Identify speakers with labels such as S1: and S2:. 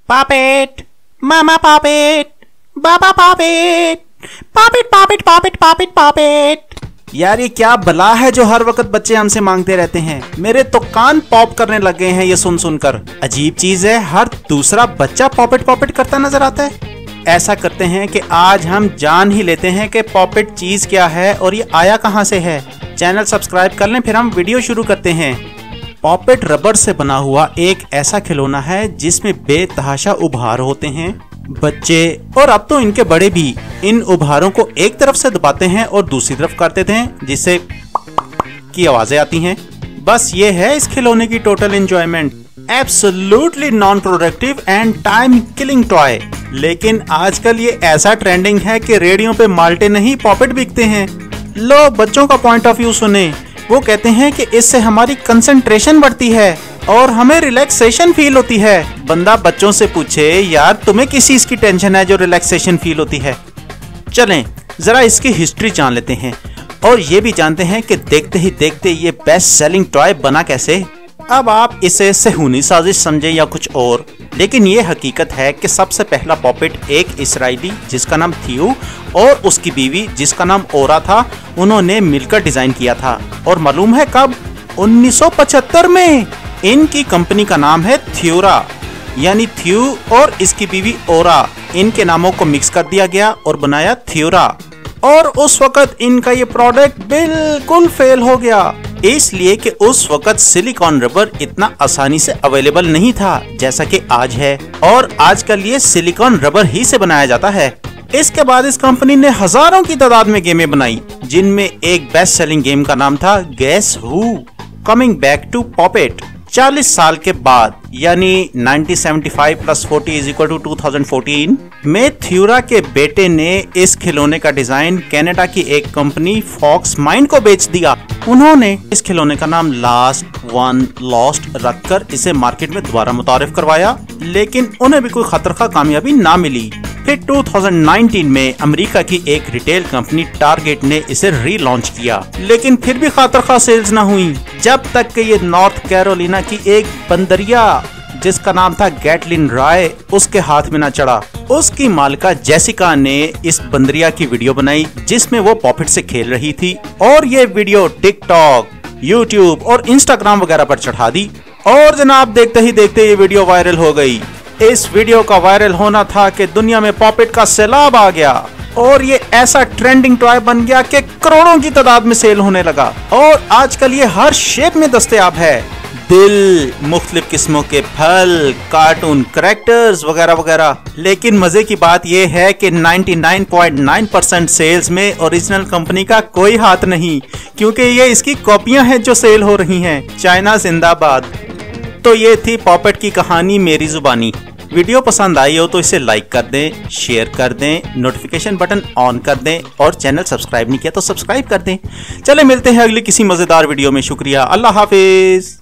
S1: Puppet, Mama Puppet, Baba Puppet, Puppet, Puppet, Puppet, Puppet, Puppet। यार ये क्या भला है जो हर वक्त बच्चे हमसे मांगते रहते हैं। मेरे तो कान पॉप करने लगे हैं ये सुन सुनकर। अजीब चीज है, हर दूसरा बच्चा पॉपेट पॉपेट करता नजर आता है। ऐसा करते हैं कि आज हम जान ही लेते हैं कि पॉपेट चीज क्या है और ये आया कहां से है। चैनल सब्सक्राइब कर लें, फिर हम वीडियो शुरू करते हैं। पॉपेट रबर से बना हुआ एक ऐसा खिलौना है जिसमें बेतहाशा उभार होते हैं। बच्चे और अब तो इनके बड़े भी इन उभारों को एक तरफ से दबाते हैं और दूसरी तरफ कर देते हैं, जिससे की आवाजें आती हैं। बस ये है इस खिलौने की total enjoyment. Absolutely non productive and time killing toy. लेकिन आजकल ये ऐसा ट्रेंडिंग है कि रेडियो पे माल्टे नहीं पॉपेट बिकते हैं। लो बच्चों का पॉइंट ऑफ व्यू सुने। वो कहते हैं कि इससे हमारी कंसंट्रेशन बढ़ती है और हमें रिलैक्सेशन फील होती है। बंदा बच्चों से पूछे, यार तुम्हें किस चीज की टेंशन है जो रिलैक्सेशन फील होती है। चलें जरा इसकी हिस्ट्री जान लेते हैं और ये भी जानते हैं कि देखते ही देखते ये बेस्ट सेलिंग टॉय बना कैसे। अब आप इसे सेहूनी साजिश समझे या कुछ और, लेकिन ये हकीकत है कि सबसे पहला पॉपेट एक इसराइली जिसका नाम थियो और उसकी बीवी जिसका नाम ओरा था, उन्होंने मिलकर डिजाइन किया था। और मालूम है कब? 1975 में। इनकी कंपनी का नाम है थियोरा, यानी थियो और इसकी बीवी ओरा, इनके नामों को मिक्स कर दिया गया और बनाया थियोरा। और उस वक्त इनका ये प्रोडक्ट बिल्कुल फेल हो गया, इसलिए कि उस वक्त सिलिकॉन रबर इतना आसानी से अवेलेबल नहीं था जैसा कि आज है। और आजकल ये सिलिकॉन रबर ही से बनाया जाता है। इसके बाद इस कंपनी ने हजारों की तादाद में गेमें बनाई, जिनमें एक बेस्ट सेलिंग गेम का नाम था guess who. Coming back to Poppet. 40 साल के बाद यानी 1975 + 40 = 2014 में थियोरा के बेटे ने इस खिलौने का डिजाइन कनाडा की एक कंपनी फॉक्स माइंड को बेच दिया। उन्होंने इस खिलौने का नाम लास्ट वन लॉस्ट रखकर इसे मार्केट में दोबारा मुतारिफ करवाया, लेकिन उन्हें भी कोई खतरखा कामयाबी ना मिली। फिर 2019 में अमेरिका की एक रिटेल कंपनी टारगेट ने इसे रीलॉन्च किया, लेकिन फिर भी खातरखा सेल्स ना हुई, जब तक कि ये नॉर्थ कैरोलिना की एक बंदरिया जिसका नाम था गैटलिन राय उसके हाथ में ना चढ़ा। उसकी मालिका जेसिका ने इस बंदरिया की वीडियो बनाई जिसमें वो पॉपेट से खेल रही थी और ये वीडियो टिकटॉक, यूट्यूब और इंस्टाग्राम वगैरह पर चढ़ा दी। और जनाब देखते ही देखते ये वीडियो वायरल हो गई। इस वीडियो का वायरल होना था कि दुनिया में पॉपेट का सैलाब आ गया और ये ऐसा ट्रेंडिंग टॉय बन गया कि करोड़ों की तादाद में सेल होने लगा। और आजकल ये हर शेप में दस्तयाब है। दिल, मुख्तलिफ किस्मों के फल, कार्टून कैरेक्टर्स वगैरह वगैरह। लेकिन मजे की बात यह है कि 99.9% सेल्स में ओरिजिनल कंपनी का कोई हाथ नहीं, क्योंकि ये इसकी कॉपियां हैं जो सेल हो रही हैं। चाइना जिंदाबाद। तो ये थी पॉपेट की कहानी मेरी जुबानी। वीडियो पसंद आई हो तो इसे लाइक कर दें, शेयर कर दें, नोटिफिकेशन बटन ऑन कर दें और चैनल सब्सक्राइब नहीं किया तो सब्सक्राइब कर दें। चले मिलते हैं अगली किसी मजेदार वीडियो में। शुक्रिया, अल्लाह हाफिज।